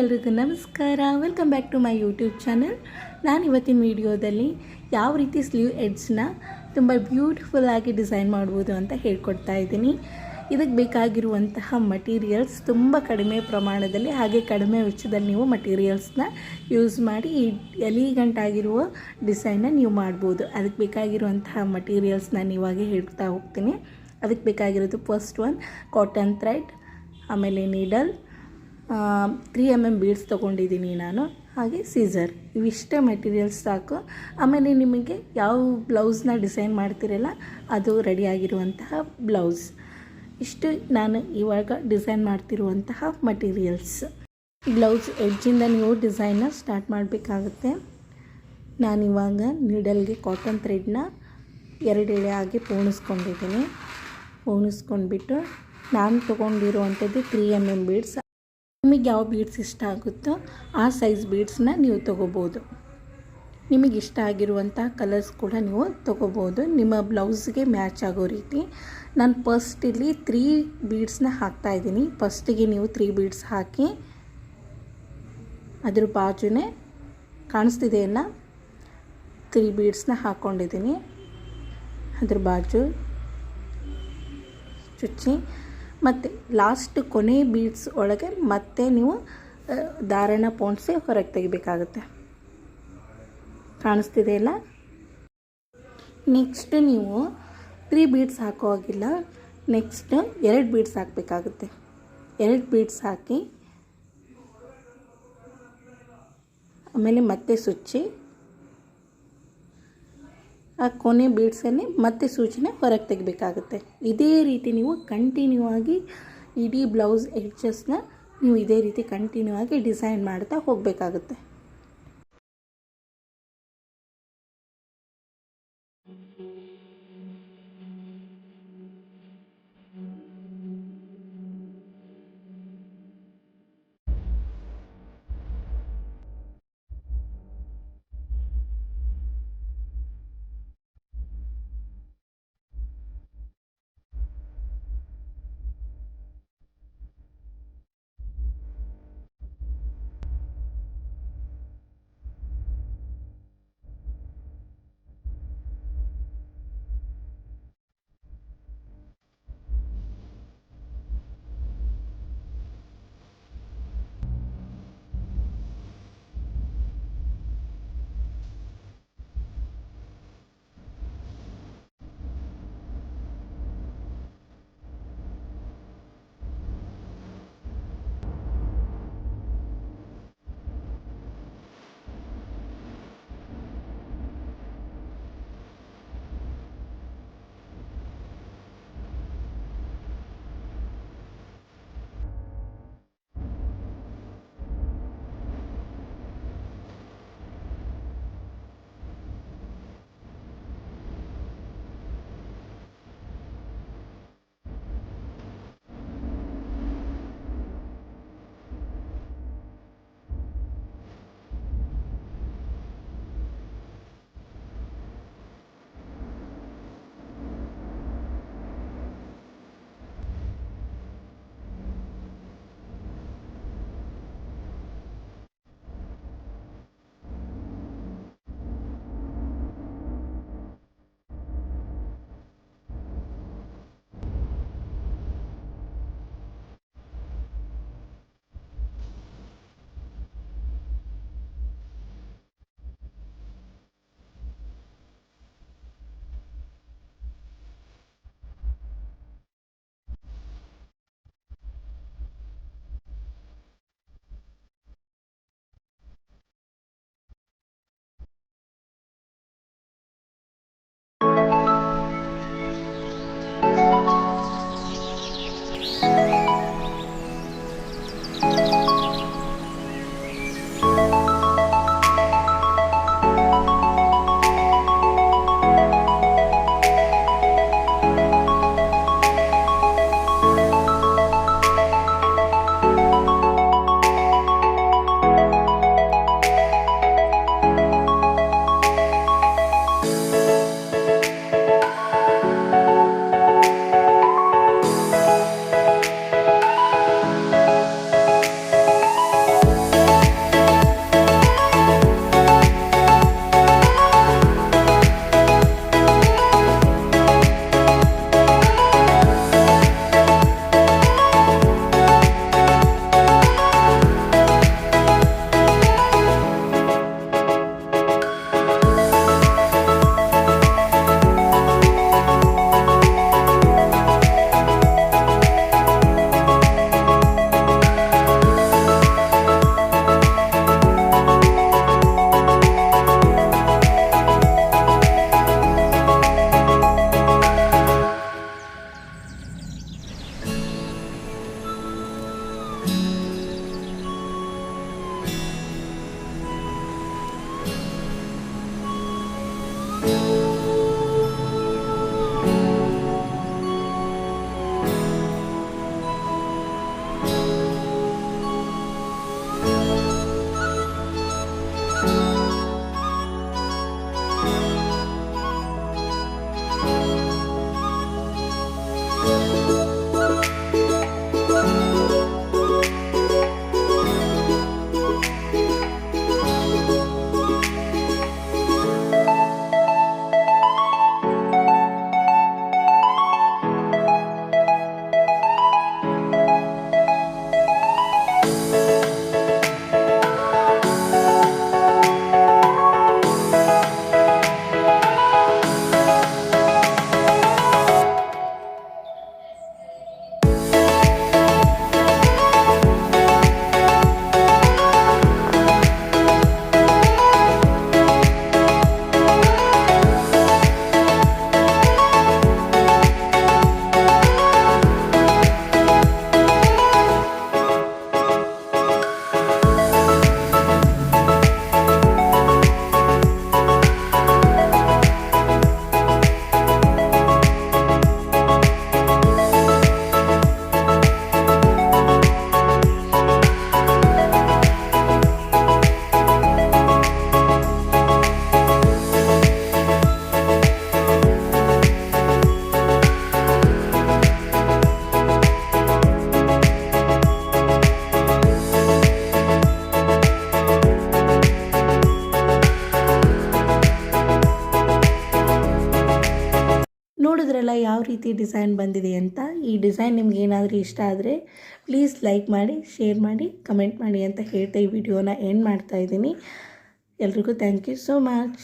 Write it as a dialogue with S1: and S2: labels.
S1: ಎಲ್ರಿಗೂ ನಮಸ್ಕಾರ. Welcome back to my YouTube channel. ನಾನು ಇವತ್ತಿನ ವಿಡಿಯೋದಲ್ಲಿ ಯಾವ ರೀತಿ ಸ್ಲೀವ್ ಎಡ್ಜ್ನ ತುಂಬ ಬ್ಯೂಟಿಫುಲ್ಲಾಗಿ ಡಿಸೈನ್ ಮಾಡ್ಬೋದು ಅಂತ ಹೇಳ್ಕೊಡ್ತಾ ಇದ್ದೀನಿ. ಇದಕ್ಕೆ ಬೇಕಾಗಿರುವಂತಹ ಮಟೀರಿಯಲ್ಸ್ ತುಂಬ ಕಡಿಮೆ ಪ್ರಮಾಣದಲ್ಲಿ ಹಾಗೆ ಕಡಿಮೆ ವೆಚ್ಚದಲ್ಲಿ ನೀವು ಮಟೀರಿಯಲ್ಸ್ನ ಯೂಸ್ ಮಾಡಿ ಈ ಎಲಿಗೆಂಟ್ ಆಗಿರುವ ಡಿಸೈನ್ನ ನೀವು ಮಾಡ್ಬೋದು. ಅದಕ್ಕೆ ಬೇಕಾಗಿರುವಂತಹ ಮಟೀರಿಯಲ್ಸ್ನ ನೀವಾಗೆ ಹೇಳ್ತಾ ಹೋಗ್ತೀನಿ. ಅದಕ್ಕೆ ಬೇಕಾಗಿರೋದು ಫಸ್ಟ್ ಒನ್ ಕಾಟನ್ ಥ್ರೆಡ್, ಆಮೇಲೆ ನೀಡಲ್, 3 mm ಬೀಡ್ಸ್ ತೊಗೊಂಡಿದ್ದೀನಿ ನಾನು, ಹಾಗೆ ಸೀಸರ್. ಇವಿಷ್ಟೇ ಮೆಟೀರಿಯಲ್ಸ್ ಸಾಕು. ಆಮೇಲೆ ನಿಮಗೆ ಯಾವ ಬ್ಲೌಸ್ನ ಡಿಸೈನ್ ಮಾಡ್ತಿರಲ್ಲ ಅದು ರೆಡಿಯಾಗಿರುವಂತಹ ಬ್ಲೌಸ್. ಇಷ್ಟು ನಾನು ಇವಾಗ ಡಿಸೈನ್ ಮಾಡ್ತಿರುವಂತಹ ಮಟೀರಿಯಲ್ಸ್. ಬ್ಲೌಸ್ ಎಡ್ಜಿಂದ ನೀವು ಡಿಸೈನ್ನ ಸ್ಟಾರ್ಟ್ ಮಾಡಬೇಕಾಗುತ್ತೆ. ನಾನಿವಾಗ ನೀಡಲ್ಗೆ ಕಾಟನ್ ಥ್ರೆಡ್ನ 2 ಎಳೆ ಆಗಿ ಪೋಣಿಸ್ಕೊಂಡಿದ್ದೀನಿ. ಪೋಣಿಸ್ಕೊಂಡ್ಬಿಟ್ಟು ನಾನು ತೊಗೊಂಡಿರುವಂಥದ್ದು 3 mm ಬೀಡ್ಸ್. ನಿಮಗೆ ಯಾವ ಬೀಡ್ಸ್ ಇಷ್ಟ ಆಗುತ್ತೋ ಆ ಸೈಜ್ ಬೀಡ್ಸ್ನ ನೀವು ತೊಗೋಬೋದು. ನಿಮಗೆ ಇಷ್ಟ ಆಗಿರುವಂಥ ಕಲರ್ಸ್ ಕೂಡ ನೀವು ತೊಗೋಬೋದು ನಿಮ್ಮ ಬ್ಲೌಸ್ಗೆ ಮ್ಯಾಚ್ ಆಗೋ ರೀತಿ. ನಾನು ಫಸ್ಟ್ ಇಲ್ಲಿ 3 ಬೀಡ್ಸ್ನ ಹಾಕ್ತಾಯಿದ್ದೀನಿ. ಫಸ್ಟಿಗೆ ನೀವು 3 ಬೀಡ್ಸ್ ಹಾಕಿ ಅದ್ರ ಬಾಜುನೇ ಕಾಣಿಸ್ತಿದೆಯಲ್ಲ 3 ಬೀಡ್ಸ್ನ ಹಾಕ್ಕೊಂಡಿದ್ದೀನಿ. ಅದ್ರ ಬಾಜು ಚುಚ್ಚಿ ಮತ್ತು ಲಾಸ್ಟ್ ಕೊನೆ ಬೀಡ್ಸ್ ಒಳಗೆ ಮತ್ತೆ ನೀವು ದಾರನ ಪೋಣಿಸಿ ಹೊರಗೆ ತೆಗಿಬೇಕಾಗುತ್ತೆ. ಕಾಣಿಸ್ತಿದೆಯಲ್ಲ. ನೆಕ್ಸ್ಟ್ ನೀವು 3 ಬೀಡ್ಸ್ ಹಾಕೋ ಹಾಗಿಲ್ಲ, ನೆಕ್ಸ್ಟ್ 2 ಬೀಡ್ಸ್ ಹಾಕಬೇಕಾಗುತ್ತೆ. 2 ಬೀಡ್ಸ್ ಹಾಕಿ ಆಮೇಲೆ ಮತ್ತೆ ಸುಚ್ಚಿ ಆ ಕೊನೆ ಬೀಡ್ಸನ್ನೇ ಮತ್ತೆ ಸೂಚಿನ ಹೊರಗೆ ತೆಗಿಬೇಕಾಗುತ್ತೆ. ಇದೇ ರೀತಿ ನೀವು ಕಂಟಿನ್ಯೂ ಆಗಿ ಇಡೀ ಬ್ಲೌಸ್ ಎಡ್ಜಸ್ನ ನೀವು ಇದೇ ರೀತಿ ಕಂಟಿನ್ಯೂ ಆಗಿ ಡಿಸೈನ್ ಮಾಡ್ತಾ ಹೋಗಬೇಕಾಗುತ್ತೆ. ಯಾವ ರೀತಿ ಡಿಸೈನ್ ಬಂದಿದೆ ಅಂತ. ಈ ಡಿಸೈನ್ ನಿಮ್ಗೆ ಏನಾದರೂ ಇಷ್ಟ ಆದರೆ ಪ್ಲೀಸ್ ಲೈಕ್ ಮಾಡಿ, ಶೇರ್ ಮಾಡಿ, ಕಮೆಂಟ್ ಮಾಡಿ ಅಂತ ಹೇಳ್ತಾ ಈ ವಿಡಿಯೋನ ಎಂಡ್ ಮಾಡ್ತಾಯಿದ್ದೀನಿ. ಎಲ್ರಿಗೂ ಥ್ಯಾಂಕ್ ಯು ಸೋ ಮಚ್.